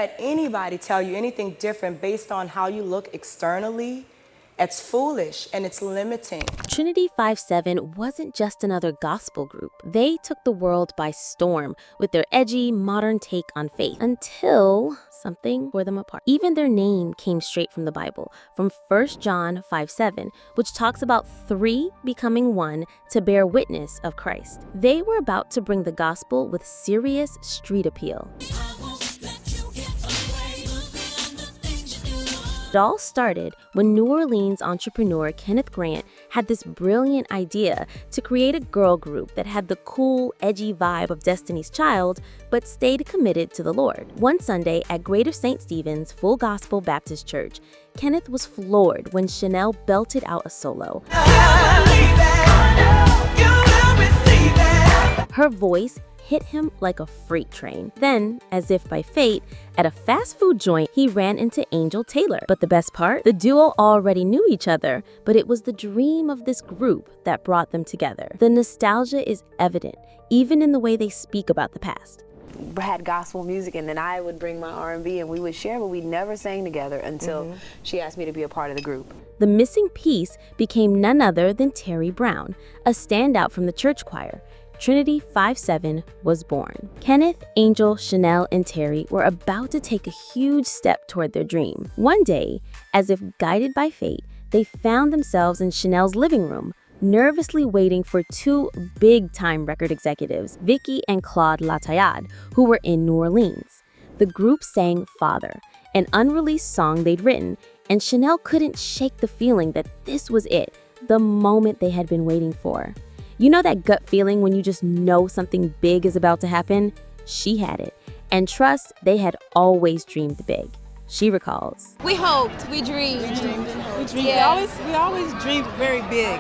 let anybody tell you anything different based on how you look externally, it's foolish and it's limiting. Trin-i-Tee 5-7 wasn't just another gospel group. They took the world by storm with their edgy, modern take on faith until something tore them apart. Even their name came straight from the Bible, from 1 John 5:7, which talks about three becoming one to bear witness of Christ. They were about to bring the gospel with serious street appeal. It all started when New Orleans entrepreneur Kenneth Grant had this brilliant idea to create a girl group that had the cool, edgy vibe of Destiny's Child, but stayed committed to the Lord. One Sunday at Greater St. Stephen's Full Gospel Baptist Church, Kenneth was floored when Chanel belted out a solo. Her voice hit him like a freight train. Then, as if by fate, at a fast food joint, he ran into Angel Taylor. But the best part? The duo already knew each other, but it was the dream of this group that brought them together. The nostalgia is evident, even in the way they speak about the past. We had gospel music, and then I would bring my R&B, and we would share, but we never sang together until she asked me to be a part of the group. The missing piece became none other than Terry Brown, a standout from the church choir. Trin-i-Tee 5-7 was born. Kenneth, Angel, Chanel, and Terry were about to take a huge step toward their dream. One day, as if guided by fate, they found themselves in Chanel's living room, nervously waiting for two big-time record executives, Vicky and Claude Latayade, who were in New Orleans. The group sang Father, an unreleased song they'd written, and Chanel couldn't shake the feeling that this was it, the moment they had been waiting for. You know that gut feeling when you just know something big is about to happen? She had it. And trust, they had always dreamed big. She recalls. We hoped, we dreamed. We dreamed. Yeah. We always dreamed very big.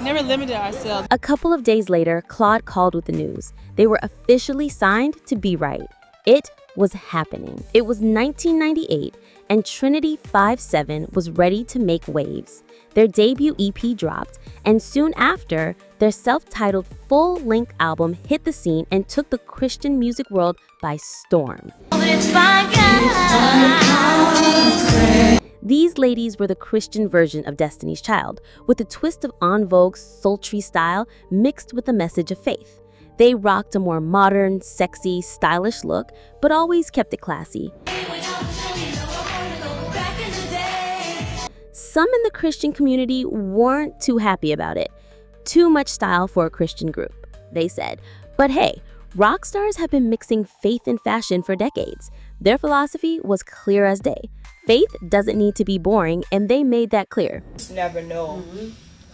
Never limited ourselves. A couple of days later, Claude called with the news. They were officially signed to Be Right. It was happening. It was 1998, and Trin-i-Tee 5-7 was ready to make waves. Their debut EP dropped, and soon after, their self-titled full-length album hit the scene and took the Christian music world by storm. These ladies were the Christian version of Destiny's Child, with a twist of En Vogue's sultry style mixed with a message of faith. They rocked a more modern, sexy, stylish look, but always kept it classy. Some in the Christian community weren't too happy about it. Too much style for a Christian group, they said. But hey, rock stars have been mixing faith and fashion for decades. Their philosophy was clear as day. Faith doesn't need to be boring, and they made that clear. You never know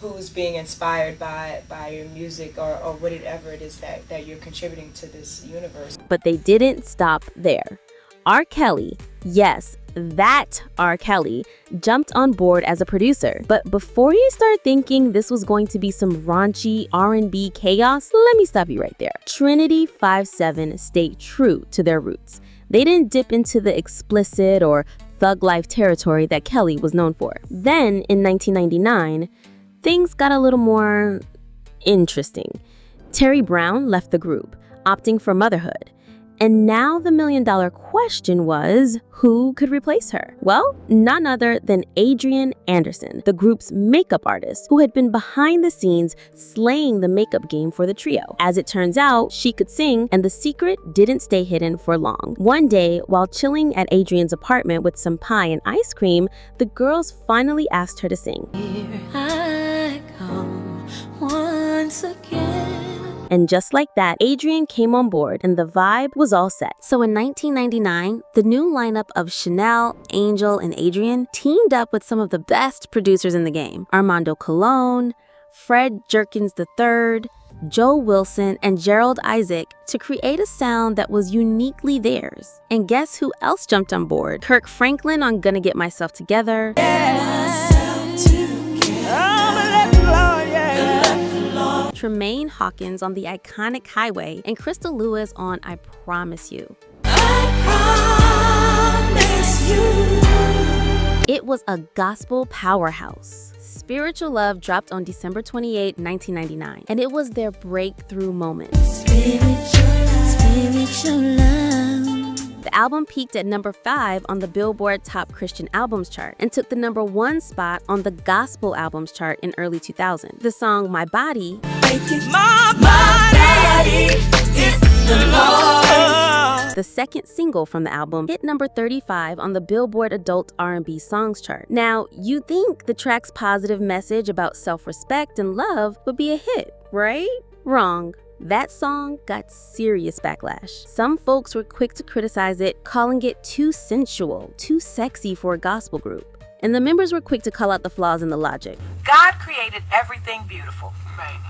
who's being inspired by your music or whatever it is that you're contributing to this universe. But they didn't stop there. R. Kelly, yes, that R. Kelly, jumped on board as a producer. But before you start thinking this was going to be some raunchy R&B chaos, let me stop you right there. Trin-i-Tee 5-7 stayed true to their roots. They didn't dip into the explicit or thug life territory that Kelly was known for. Then, in 1999, things got a little more interesting. Terry Brown left the group, opting for motherhood. And now the million-dollar question was, who could replace her? Well, none other than Adrienne Anderson, the group's makeup artist, who had been behind the scenes slaying the makeup game for the trio. As it turns out, she could sing, and the secret didn't stay hidden for long. One day, while chilling at Adrienne's apartment with some pie and ice cream, the girls finally asked her to sing. Here I come once again. And just like that, Adrienne came on board and the vibe was all set. So in 1999, the new lineup of Chanel, Angel, and Adrienne teamed up with some of the best producers in the game. Armando Colon, Fred Jerkins III, Joe Wilson, and Gerald Isaac to create a sound that was uniquely theirs. And guess who else jumped on board? Kirk Franklin on Gonna Get Myself Together. Tremaine Hawkins on the iconic Highway, and Crystal Lewis on I Promise You. It was a gospel powerhouse. Spiritual Love dropped on December 28, 1999, and it was their breakthrough moment. The album peaked at number 5 on the Billboard Top Christian Albums chart and took the number 1 spot on the Gospel Albums chart in early 2000. The song My Body is the Lord. The second single from the album, hit number 35 on the Billboard Adult R&B Songs chart. Now, you'd think the track's positive message about self-respect and love would be a hit, right? Wrong. That song got serious backlash. Some folks were quick to criticize it, calling it too sensual, too sexy for a gospel group. And the members were quick to call out the flaws in the logic. God created everything beautiful. Right.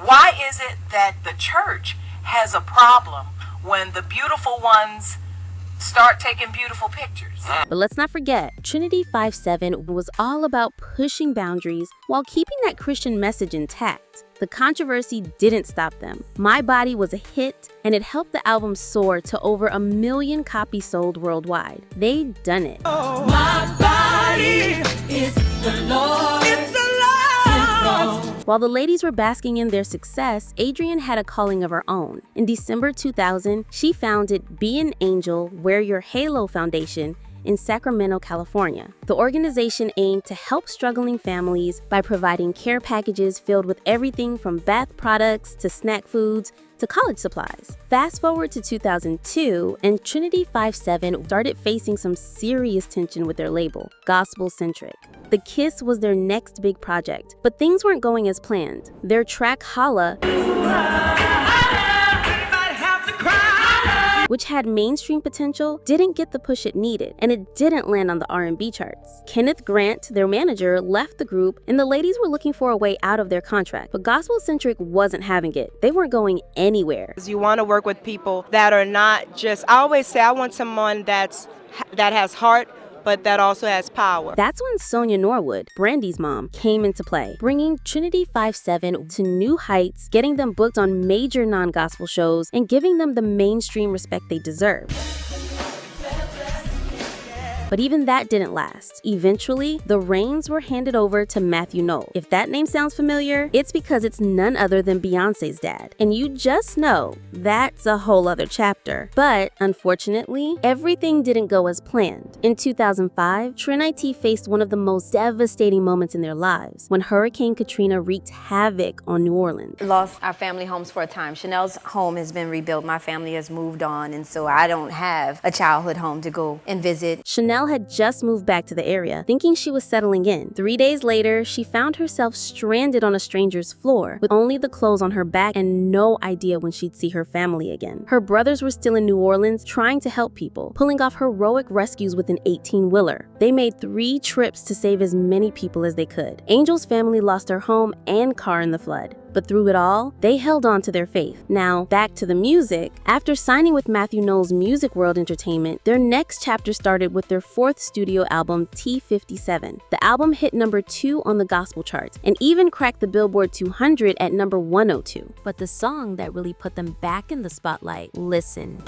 Why is it that the church has a problem when the beautiful ones start taking beautiful pictures? But let's not forget, Trin-i-Tee 5'7" was all about pushing boundaries while keeping that Christian message intact. The controversy didn't stop them. My Body was a hit, and it helped the album soar to over 1 million copies sold worldwide. They'd done it. Oh, my body is the Lord. It's the Lord. While the ladies were basking in their success, Adrienne had a calling of her own. In December 2000, she founded Be an Angel, Wear Your Halo Foundation in Sacramento, California. The organization aimed to help struggling families by providing care packages filled with everything from bath products to snack foods to college supplies. Fast forward to 2002, and Trin-i-Tee 5'7" started facing some serious tension with their label, Gospel Centric. The Kiss was their next big project, but things weren't going as planned. Their track Holla, which had mainstream potential, didn't get the push it needed, and it didn't land on the R&B charts. Kenneth Grant, their manager, left the group, and the ladies were looking for a way out of their contract. But Gospel Centric wasn't having it. They weren't going anywhere. You want to work with people that are not just, I always say I want someone that has heart, but that also has power. That's when Sonia Norwood, Brandy's mom, came into play, bringing Trin-i-Tee 5'7" to new heights, getting them booked on major non-gospel shows, and giving them the mainstream respect they deserve. But even that didn't last. Eventually, the reins were handed over to Matthew Knoll. If that name sounds familiar, it's because it's none other than Beyonce's dad. And you just know that's a whole other chapter. But unfortunately, everything didn't go as planned. In 2005, Trin-i-Tee faced one of the most devastating moments in their lives when Hurricane Katrina wreaked havoc on New Orleans. Lost our family homes for a time. Chanel's home has been rebuilt. My family has moved on, and so I don't have a childhood home to go and visit. Chanel had just moved back to the area, thinking she was settling in. 3 days later, she found herself stranded on a stranger's floor, with only the clothes on her back and no idea when she'd see her family again. Her brothers were still in New Orleans trying to help people, pulling off heroic rescues with an 18-wheeler. They made 3 trips to save as many people as they could. Angel's family lost their home and car in the flood. But through it all, they held on to their faith. Now, back to the music. After signing with Matthew Knoll's Music World Entertainment, their next chapter started with their 4th studio album, T57. The album hit number 2 on the gospel charts and even cracked the Billboard 200 at number 102. But the song that really put them back in the spotlight, Listen.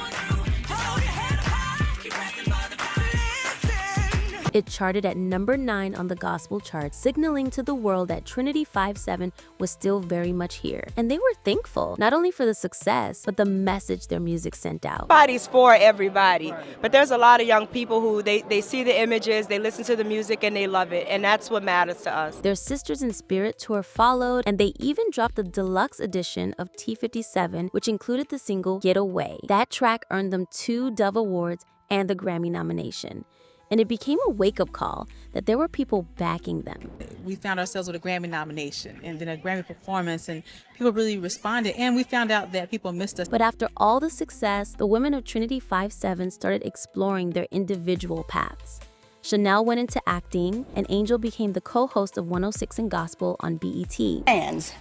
It charted at number 9 on the gospel chart, signaling to the world that Trin-i-Tee 5'7" was still very much here. And they were thankful, not only for the success, but the message their music sent out. Everybody's for everybody, but there's a lot of young people who they see the images, they listen to the music, and they love it, and that's what matters to us. Their Sisters in Spirit tour followed, and they even dropped the deluxe edition of T57, which included the single Get Away. That track earned them 2 Dove Awards and the Grammy nomination. And it became a wake-up call that there were people backing them. We found ourselves with a Grammy nomination and then a Grammy performance, and people really responded, and we found out that people missed us. But after all the success, the women of Trin-i-Tee 5'7" started exploring their individual paths. Chanel went into acting, and Angel became the co-host of 106 in Gospel on BET. Fans,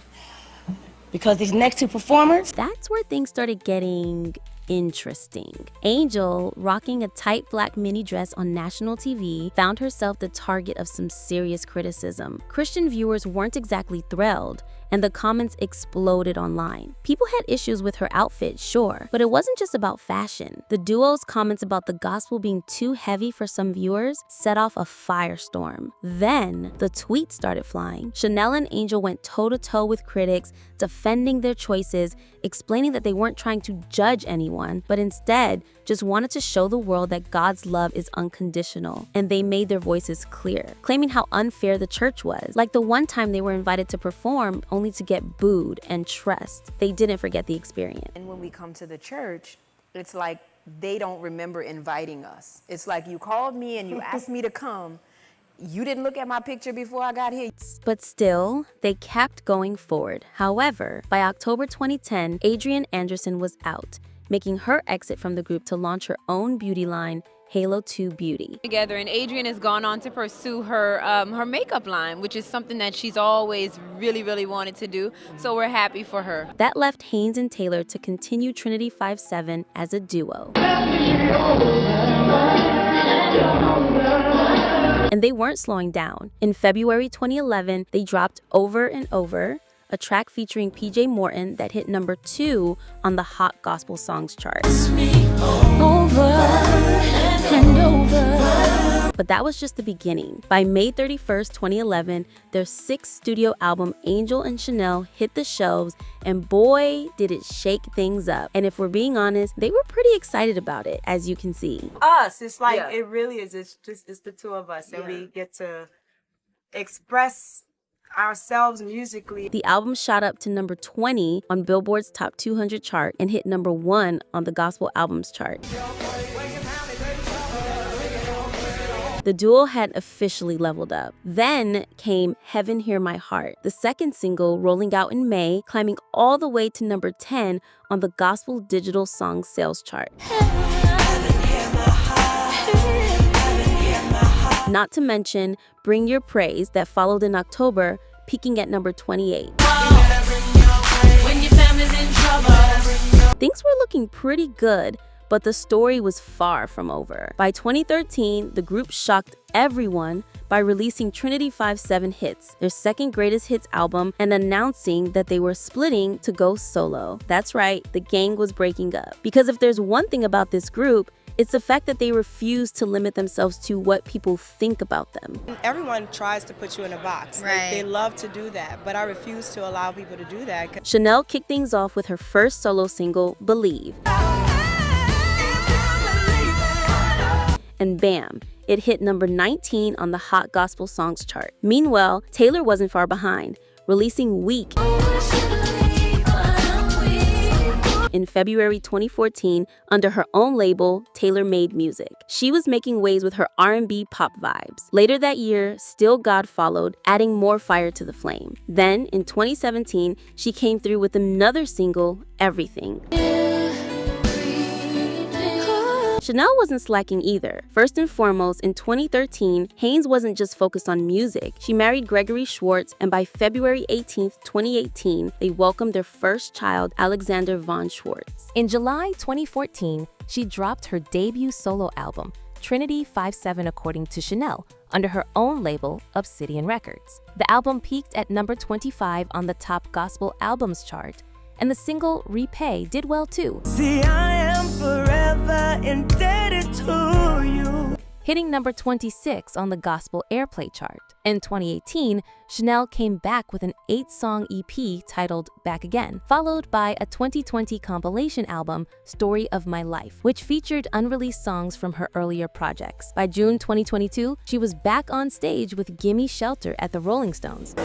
because these next 2 performers, that's where things started getting interesting. Angel, rocking a tight black mini dress on national TV, found herself the target of some serious criticism. Christian viewers weren't exactly thrilled, and the comments exploded online. People had issues with her outfit, sure, but it wasn't just about fashion. The duo's comments about the gospel being too heavy for some viewers set off a firestorm. Then, the tweets started flying. Chanel and Angel went toe-to-toe with critics, defending their choices, explaining that they weren't trying to judge anyone. anyone, but instead just wanted to show the world that God's love is unconditional. And they made their voices clear, claiming how unfair the church was. Like the one time they were invited to perform only to get booed and trussed. They didn't forget the experience. And when we come to the church, it's like they don't remember inviting us. It's like you called me and you asked me to come. You didn't look at my picture before I got here. But still, they kept going forward. However, by October 2010, Adrienne Anderson was out, making her exit from the group to launch her own beauty line, Halo 2 Beauty. Together, and Adrienne has gone on to pursue her her makeup line, which is something that she's always really wanted to do. So we're happy for her. That left Haynes and Taylor to continue Trin-i-Tee 5'7" as a duo. And they weren't slowing down. In February 2011, they dropped Over and Over, a track featuring PJ Morton that hit number 2 on the Hot Gospel Songs chart. But that was just the beginning. By May 31st, 2011, their 6th studio album, Angel and Chanel, hit the shelves, and boy, did it shake things up. And if we're being honest, they were pretty excited about it, as you can see. Us, it's like, it really is. It's the two of us, and we get to express ourselves musically. The album shot up to number 20 on Billboard's Top 200 chart and hit number 1 on the Gospel Albums chart. The duo had officially leveled up. Then came Heaven Hear My Heart, the second single rolling out in May, climbing all the way to number 10 on the Gospel Digital Song Sales chart. Not to mention Bring Your Praise that followed in October, peaking at number 28. Things were looking pretty good, but the story was far from over. By 2013, the group shocked everyone by releasing Trin-i-Tee 5'7" Hits, their second greatest hits album, and announcing that they were splitting to go solo. That's right, the gang was breaking up. Because if there's one thing about this group, it's the fact that they refuse to limit themselves to what people think about them. Everyone tries to put you in a box. Right. They love to do that, but I refuse to allow people to do that. Chanel kicked things off with her first solo single, Believe. And bam, it hit number 19 on the Hot Gospel Songs chart. Meanwhile, Taylor wasn't far behind, releasing Weak in February 2014 under her own label, Taylor Made Music. She was making waves with her R&B pop vibes. Later that year, Still God followed, adding more fire to the flame. Then, in 2017, she came through with another single, Everything. Chanel wasn't slacking either. First and foremost, in 2013, Haynes wasn't just focused on music. She married Gregory Schwartz, and by February 18, 2018, they welcomed their first child, Alexander Von Schwartz. In July 2014, she dropped her debut solo album, Trin-i-Tee 5'7", according to Chanel, under her own label, Obsidian Records. The album peaked at number 25 on the Top Gospel Albums chart, and the single Repay did well too. See, I am forever indebted to you. Hitting number 26 on the Gospel Airplay chart. In 2018, Chanel came back with an 8-song EP titled Back Again, followed by a 2020 compilation album, Story of My Life, which featured unreleased songs from her earlier projects. By June 2022, she was back on stage with Gimme Shelter at the Rolling Stones.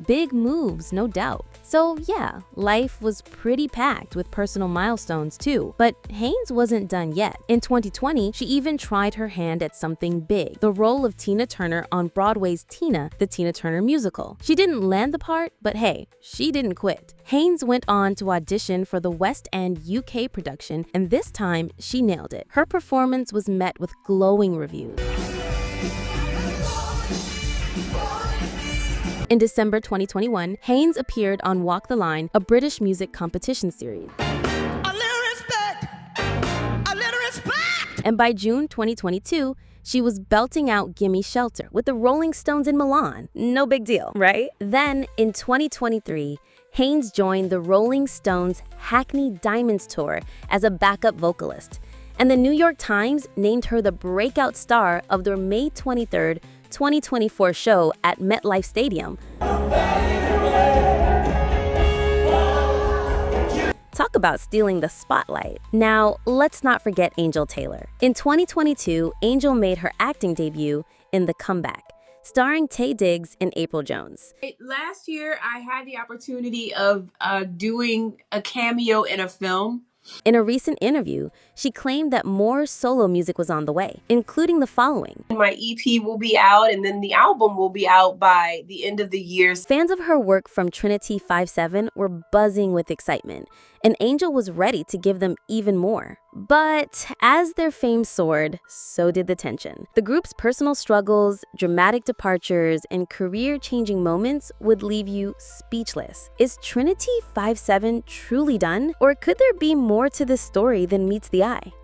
Big moves, no doubt. So yeah, life was pretty packed with personal milestones too. But Haynes wasn't done yet. In 2020, she even tried her hand at something big, the role of Tina Turner on Broadway's Tina, the Tina Turner musical. She didn't land the part, but hey, she didn't quit. Haynes went on to audition for the West End UK production, and this time she nailed it. Her performance was met with glowing reviews. In December 2021, Haynes appeared on Walk the Line, a British music competition series. A little respect. A little respect. And by June 2022, she was belting out Gimme Shelter with the Rolling Stones in Milan. No big deal, right? Then, in 2023, Haynes joined the Rolling Stones Hackney Diamonds Tour as a backup vocalist. And the New York Times named her the breakout star of their May 23rd, 2024 show at MetLife Stadium. Talk about stealing the spotlight. Now, let's not forget Angel Taylor. In 2022, Angel made her acting debut in The Comeback, starring Taye Diggs and April Jones. Last year, I had the opportunity of doing a cameo in a film. In a recent interview, she claimed that more solo music was on the way, including the following. My EP will be out, and then the album will be out by the end of the year. Fans of her work from Trin-i-Tee 5'7" were buzzing with excitement, and Angel was ready to give them even more. But as their fame soared, so did the tension. The group's personal struggles, dramatic departures, and career-changing moments would leave you speechless. Is Trin-i-Tee 5'7" truly done? Or could there be more to this story than meets the eye?